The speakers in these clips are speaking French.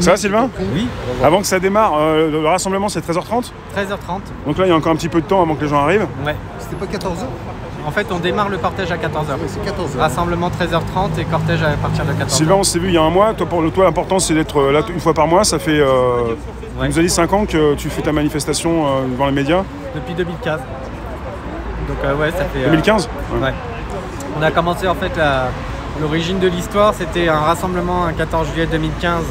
Ça va Sylvain? Oui. Avant que ça démarre, le rassemblement c'est 13h30? 13h30. Donc là il y a encore un petit peu de temps avant que les gens arrivent. Ouais. C'était pas 14h? En fait, on démarre le cortège à 14h. C'est 14h. Rassemblement 13h30 et cortège à partir de 14h. Sylvain, on s'est vu il y a un mois. Toi, l'important c'est d'être là une fois par mois. Ça fait, tu nous as dit 5 ans que tu fais ta manifestation devant les médias. Depuis 2015. Donc ouais, ça fait... 2015 ouais. On a commencé en fait l'origine de l'histoire, c'était un rassemblement un 14 juillet 2015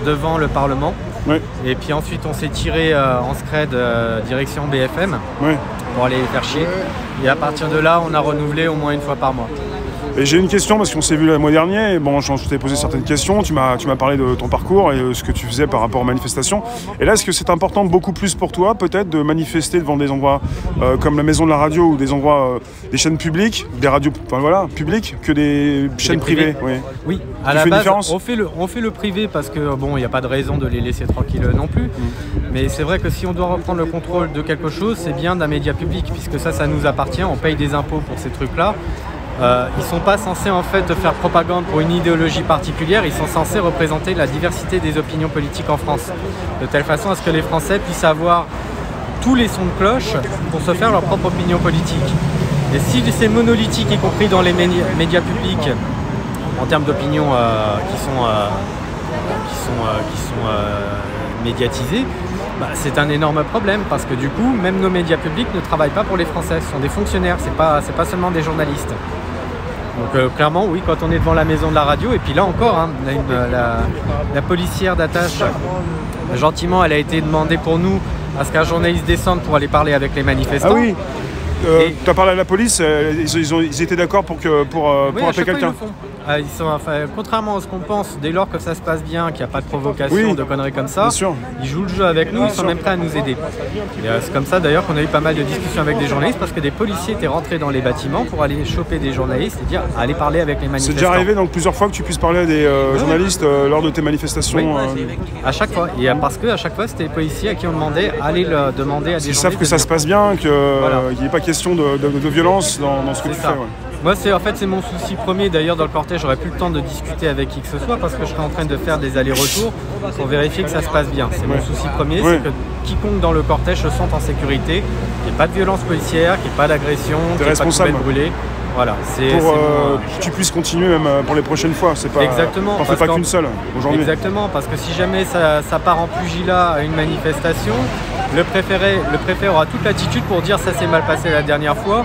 devant le Parlement. Ouais. Et puis ensuite on s'est tiré en scred direction BFM pour aller les faire chier. Et à partir de là, on a renouvelé au moins une fois par mois. Et j'ai une question parce qu'on s'est vu le mois dernier. Et bon, je t'ai posé certaines questions. Tu m'as parlé de ton parcours et ce que tu faisais par rapport aux manifestations. Et là, est-ce que c'est important beaucoup plus pour toi, peut-être, de manifester devant des endroits comme la Maison de la Radio ou des endroits, des chaînes publiques, des radios, enfin voilà, publiques, que des chaînes privées? Oui. À la base, on fait le privé parce que bon, il n'y a pas de raison de les laisser tranquilles non plus. Mais c'est vrai que si on doit reprendre le contrôle de quelque chose, c'est bien d'un média public puisque ça nous appartient. On paye des impôts pour ces trucs-là. Ils ne sont pas censés en fait faire propagande pour une idéologie particulière, ils sont censés représenter la diversité des opinions politiques en France, de telle façon à ce que les Français puissent avoir tous les sons de cloche pour se faire leur propre opinion politique. Et si c'est monolithique, y compris dans les médias publics, en termes d'opinion qui sont médiatisés, c'est un énorme problème parce que du coup, même nos médias publics ne travaillent pas pour les Français, ce sont des fonctionnaires, c'est pas seulement des journalistes. Donc clairement, oui, quand on est devant la Maison de la Radio, et puis là encore, hein, la policière d'attache, gentiment, elle a été demandée pour nous à ce qu'un journaliste descende pour aller parler avec les manifestants. Ah oui. Tu as parlé à la police, ils étaient d'accord pour appeler quelqu'un. Contrairement à ce qu'on pense, dès lors que ça se passe bien, qu'il n'y a pas de provocation, de conneries comme ça, ils jouent le jeu avec nous, ils sont même prêts à nous aider. C'est comme ça d'ailleurs qu'on a eu pas mal de discussions avec des journalistes parce que des policiers étaient rentrés dans les bâtiments pour aller choper des journalistes et dire allez parler avec les manifestants. C'est déjà arrivé donc plusieurs fois que tu puisses parler à des journalistes lors de tes manifestations? À chaque fois. Et parce qu'à chaque fois c'était les policiers à qui on demandait allez le demander à des journalistes. Ils savent que ça se passe bien, qu'il n'y ait pas question de violence dans ce que tu fais. Moi, en fait, c'est mon souci premier. D'ailleurs, dans le cortège, j'aurais plus le temps de discuter avec qui que ce soit parce que je serais en train de faire des allers-retours pour vérifier que ça se passe bien. C'est mon souci premier, c'est que quiconque dans le cortège se sente en sécurité, qu'il n'y ait pas de violence policière, qu'il n'y ait pas d'agression, qu'il n'y ait pas de poubelle brûlée. Voilà, pour que tu puisses continuer même pour les prochaines fois. C'est pas. Exactement. T'en fais pas qu'une seule aujourd'hui. Exactement, parce que si jamais ça part en pugilat à une manifestation, le préfet aura toute l'attitude pour dire ça s'est mal passé la dernière fois.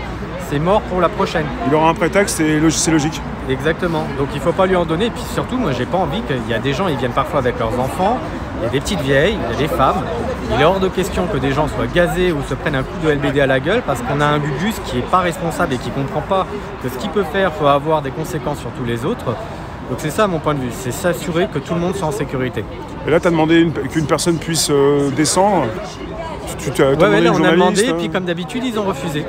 C'est mort pour la prochaine. Il aura un prétexte et c'est logique. Exactement. Donc il ne faut pas lui en donner. Et puis surtout, moi, j'ai pas envie qu'il y a des gens, ils viennent parfois avec leurs enfants, il y a des petites vieilles, il y a des femmes. Il est hors de question que des gens soient gazés ou se prennent un coup de LBD à la gueule parce qu'on a un Gugus qui n'est pas responsable et qui ne comprend pas que ce qu'il peut faire peut avoir des conséquences sur tous les autres. Donc c'est ça mon point de vue, c'est s'assurer que tout le monde soit en sécurité. Et là, tu as demandé qu'une personne puisse descendre. Là, on a demandé et puis comme d'habitude, ils ont refusé.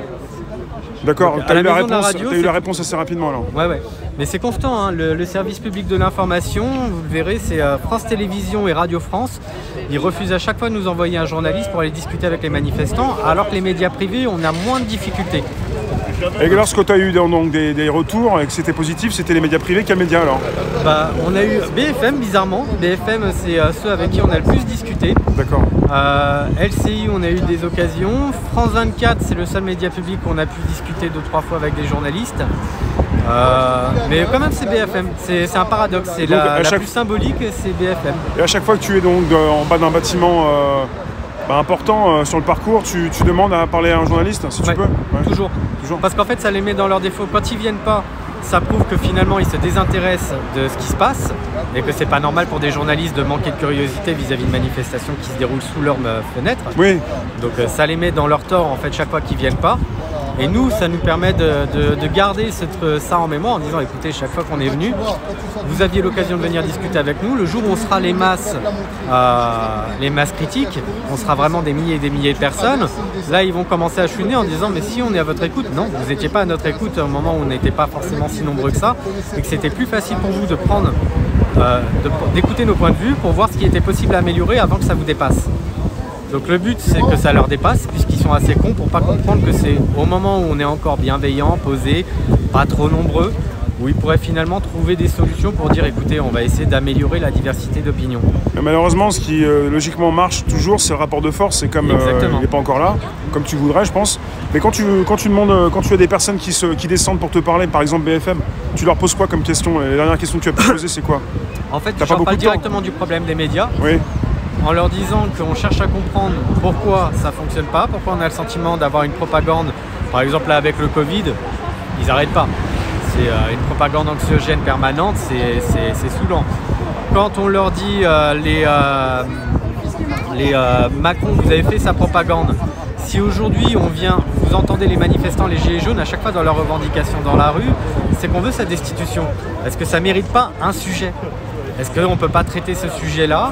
D'accord, tu as eu la réponse assez rapidement alors. Ouais. Mais c'est constant, hein. Le service public de l'information, vous le verrez, c'est France Télévisions et Radio France. Ils refusent à chaque fois de nous envoyer un journaliste pour aller discuter avec les manifestants, alors que les médias privés, on a moins de difficultés. Et lorsque tu as eu donc, des retours et que c'était positif, c'était les médias privés, quels médias alors? On a eu BFM, bizarrement. BFM, c'est ceux avec qui on a le plus discuté. D'accord. LCI, on a eu des occasions. France 24, c'est le seul média public où on a pu discuter 2-3 fois avec des journalistes. Mais quand même, c'est BFM. C'est un paradoxe. C'est la plus symbolique, c'est BFM. Et à chaque fois que tu es donc en bas d'un bâtiment important sur le parcours, tu demandes à parler à un journaliste, si tu peux? Toujours. Parce qu'en fait, ça les met dans leur défaut. Quand ils viennent pas, ça prouve que finalement, ils se désintéressent de ce qui se passe et que c'est pas normal pour des journalistes de manquer de curiosité vis-à-vis de manifestations qui se déroulent sous leurs fenêtres. Oui. Donc ça les met dans leur tort, en fait, chaque fois qu'ils viennent pas. Et nous, ça nous permet de garder ça en mémoire en disant, écoutez, chaque fois qu'on est venu, vous aviez l'occasion de venir discuter avec nous. Le jour où on sera les masses critiques, on sera vraiment des milliers et des milliers de personnes. Là, ils vont commencer à chouiner en disant, mais si on est à votre écoute, non, vous n'étiez pas à notre écoute au moment où on n'était pas forcément si nombreux que ça, et que c'était plus facile pour vous de prendre, d'écouter nos points de vue pour voir ce qui était possible à améliorer avant que ça vous dépasse. Donc le but, c'est que ça leur dépasse, puisqu'ils sont assez cons pour pas comprendre que c'est au moment où on est encore bienveillant, posé, pas trop nombreux, où ils pourraient finalement trouver des solutions pour dire écoutez, on va essayer d'améliorer la diversité d'opinions. Malheureusement, ce qui logiquement marche toujours, c'est le rapport de force. C'est comme il n'est pas encore là, comme tu voudrais, je pense. Mais quand tu demandes, quand tu as des personnes qui descendent pour te parler, par exemple BFM, tu leur poses quoi comme question? La dernière question que tu as pu poser, c'est quoi? En fait, je parle directement du problème des médias. Oui. En leur disant qu'on cherche à comprendre pourquoi ça ne fonctionne pas, pourquoi on a le sentiment d'avoir une propagande. Par exemple, là, avec le Covid, ils n'arrêtent pas. C'est une propagande anxiogène permanente, c'est saoulant. Quand on leur dit Macron, vous avez fait sa propagande. Si aujourd'hui vous entendez les manifestants, les gilets jaunes, à chaque fois dans leurs revendications dans la rue, c'est qu'on veut sa destitution. Est-ce que ça ne mérite pas un sujet? Est-ce qu'on ne peut pas traiter ce sujet-là?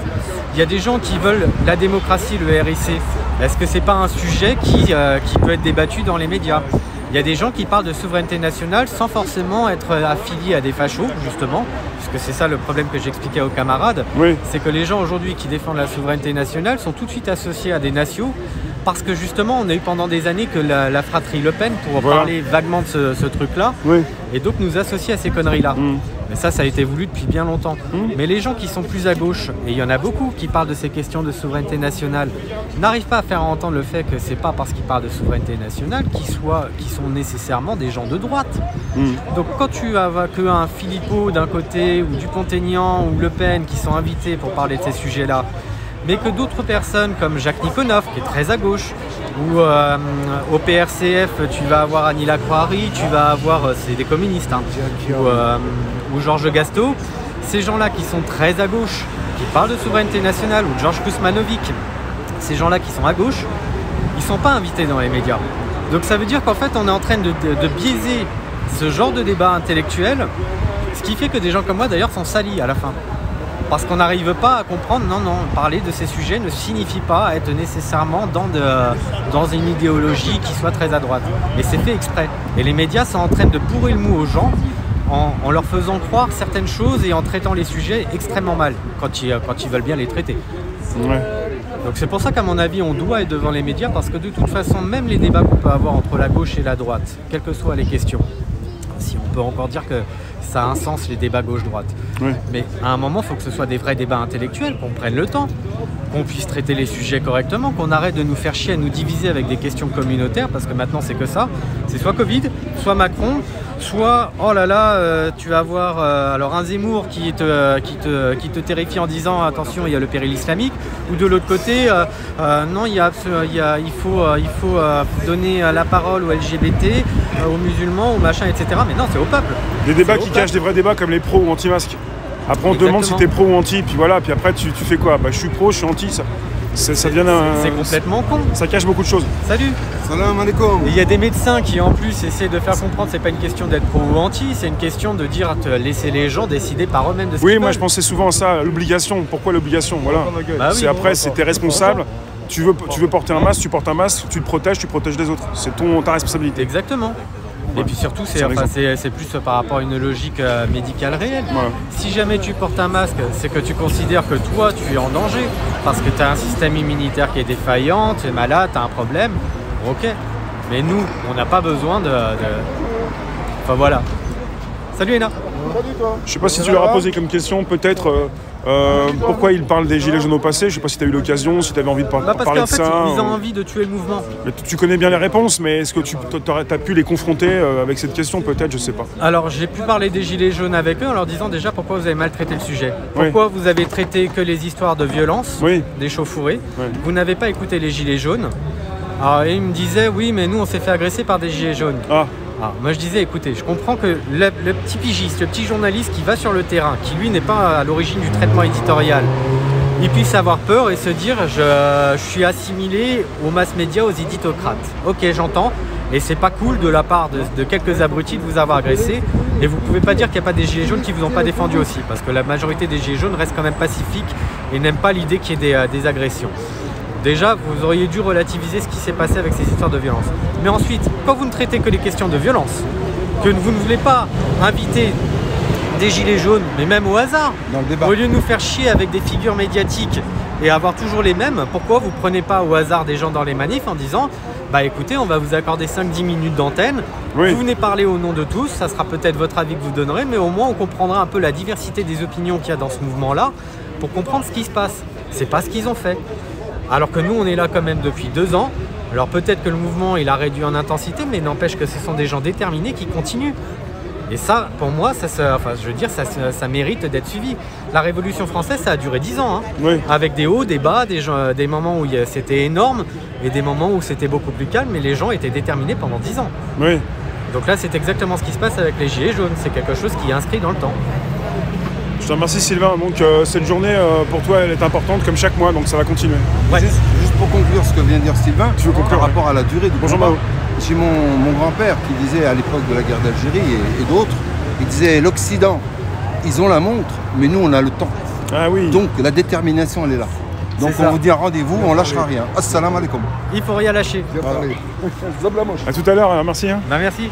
Il y a des gens qui veulent la démocratie, le RIC. Est-ce que ce n'est pas un sujet qui peut être débattu dans les médias? Il y a des gens qui parlent de souveraineté nationale sans forcément être affiliés à des fachos, justement, puisque c'est ça le problème que j'expliquais aux camarades. Oui. C'est que les gens aujourd'hui qui défendent la souveraineté nationale sont tout de suite associés à des nations, parce que justement, on a eu pendant des années que la fratrie Le Pen, pour parler vaguement de ce truc-là, et donc nous associer à ces conneries-là. Mais ça a été voulu depuis bien longtemps. Mais les gens qui sont plus à gauche, et il y en a beaucoup qui parlent de ces questions de souveraineté nationale, n'arrivent pas à faire entendre le fait que c'est pas parce qu'ils parlent de souveraineté nationale qu'ils sont nécessairement des gens de droite. Donc quand tu as qu'un Philippot d'un côté, ou Dupont-Aignan, ou Le Pen qui sont invités pour parler de ces sujets-là, mais que d'autres personnes comme Jacques Nikonov, qui est très à gauche, ou au PRCF, tu vas avoir Annie Lacroix-Harry, tu vas avoir, c'est des communistes, hein, ou Georges Gasto, ces gens-là qui sont très à gauche, qui parlent de souveraineté nationale, ou Georges Kuzmanovic, ces gens-là qui sont à gauche, ils ne sont pas invités dans les médias. Donc ça veut dire qu'en fait, on est en train de biaiser ce genre de débat intellectuel, ce qui fait que des gens comme moi, d'ailleurs, sont salis à la fin. Parce qu'on n'arrive pas à comprendre, non, parler de ces sujets ne signifie pas être nécessairement dans une idéologie qui soit très à droite. Mais c'est fait exprès. Et les médias sont en train de bourrer le mou aux gens en leur faisant croire certaines choses et en traitant les sujets extrêmement mal, quand ils veulent bien les traiter. Ouais. Donc c'est pour ça qu'à mon avis, on doit être devant les médias, parce que de toute façon, même les débats qu'on peut avoir entre la gauche et la droite, quelles que soient les questions, si on peut encore dire que ça a un sens, les débats gauche-droite. Oui. Mais à un moment, il faut que ce soit des vrais débats intellectuels, qu'on prenne le temps, qu'on puisse traiter les sujets correctement, qu'on arrête de nous faire chier à nous diviser avec des questions communautaires, parce que maintenant, c'est que ça. C'est soit Covid, soit Macron, soit, oh là là, tu vas avoir alors un Zemmour qui te terrifie en disant attention, il y a le péril islamique, ou de l'autre côté, non, il faut donner la parole aux LGBT, aux musulmans, aux machins, etc. Mais non, c'est au peuple. Des débats qui cachent des vrais débats comme les pros ou anti-masques. Après, on te demande si t'es pro ou anti, puis voilà, puis après, tu fais quoi? Bah, je suis pro, je suis anti, ça devient c'est complètement con. Ça cache beaucoup de choses. Salut. Salam alaikum. Il y a des médecins qui, en plus, essaient de faire comprendre c'est pas une question d'être pro ou anti, c'est une question de dire, laisser les gens décider par eux-mêmes de ce qu'ils veulent. Oui, moi, je pensais souvent à ça, l'obligation. Pourquoi l'obligation? Voilà. Bah oui, après, c'est t'es responsable. Tu veux porter un masque, tu portes un masque, tu te protèges les autres. C'est ta responsabilité. Exactement. Et puis surtout, c'est plus par rapport à une logique médicale réelle. Voilà. Si jamais tu portes un masque, c'est que tu considères que toi, tu es en danger. Parce que tu as un système immunitaire qui est défaillant, tu es malade, tu as un problème. Ok. Mais nous, on n'a pas besoin de... Enfin voilà. Salut Héna. Salut toi. Je sais pas si tu leur as posé comme question, peut-être... pourquoi ils parlent des gilets jaunes au passé? Je sais pas si tu as eu l'occasion, si tu avais envie de parler de ça. Parce qu'en fait, ils ont envie de tuer le mouvement. Mais tu connais bien les réponses, mais est-ce que tu as pu les confronter avec cette question? Peut-être, je sais pas. Alors, j'ai pu parler des gilets jaunes avec eux en leur disant déjà pourquoi vous avez mal traité le sujet. Pourquoi vous avez traité que les histoires de violence, des chauffourées. Vous n'avez pas écouté les gilets jaunes. Alors, ils me disaient, oui, mais nous, on s'est fait agresser par des gilets jaunes. Alors, moi je disais, écoutez, je comprends que le petit pigiste, le petit journaliste qui va sur le terrain, qui lui n'est pas à l'origine du traitement éditorial, il puisse avoir peur et se dire je suis assimilé aux mass médias, aux éditocrates. Ok, j'entends, et c'est pas cool de la part de quelques abrutis de vous avoir agressé, et vous pouvez pas dire qu'il n'y a pas des gilets jaunes qui vous ont pas défendu aussi, parce que la majorité des gilets jaunes restent quand même pacifiques et n'aiment pas l'idée qu'il y ait des agressions. Déjà, vous auriez dû relativiser ce qui s'est passé avec ces histoires de violence. Mais ensuite, quand vous ne traitez que les questions de violence, que vous ne voulez pas inviter des gilets jaunes, mais même au hasard, au lieu de nous faire chier avec des figures médiatiques et avoir toujours les mêmes, pourquoi vous ne prenez pas au hasard des gens dans les manifs en disant bah écoutez, on va vous accorder 5-10 minutes d'antenne, vous venez parler au nom de tous, ça sera peut-être votre avis que vous donnerez, mais au moins on comprendra un peu la diversité des opinions qu'il y a dans ce mouvement-là, pour comprendre ce qui se passe. C'est pas ce qu'ils ont fait. Alors que nous, on est là quand même depuis 2 ans. Alors peut-être que le mouvement, il a réduit en intensité, mais n'empêche que ce sont des gens déterminés qui continuent. Et ça, pour moi, ça mérite d'être suivi. La Révolution française, ça a duré 10 ans, hein, avec des hauts, des bas, des moments où c'était énorme et des moments où c'était beaucoup plus calme, mais les gens étaient déterminés pendant 10 ans. Oui. Donc là, c'est exactement ce qui se passe avec les Gilets jaunes. C'est quelque chose qui est inscrit dans le temps. Je te remercie Sylvain, donc cette journée pour toi elle est importante comme chaque mois, donc ça va continuer. Ouais. Juste pour conclure ce que vient de dire Sylvain, tu veux conclure par rapport à la durée du combat. J'ai mon grand-père qui disait à l'époque de la guerre d'Algérie et d'autres, il disait l'Occident, ils ont la montre, mais nous on a le temps. Ah oui. Donc la détermination elle est là. Donc on vous dit un rendez-vous, on lâchera rien. Assalamu alaikum. Il faut rien lâcher. A tout à l'heure, merci. Bah, merci.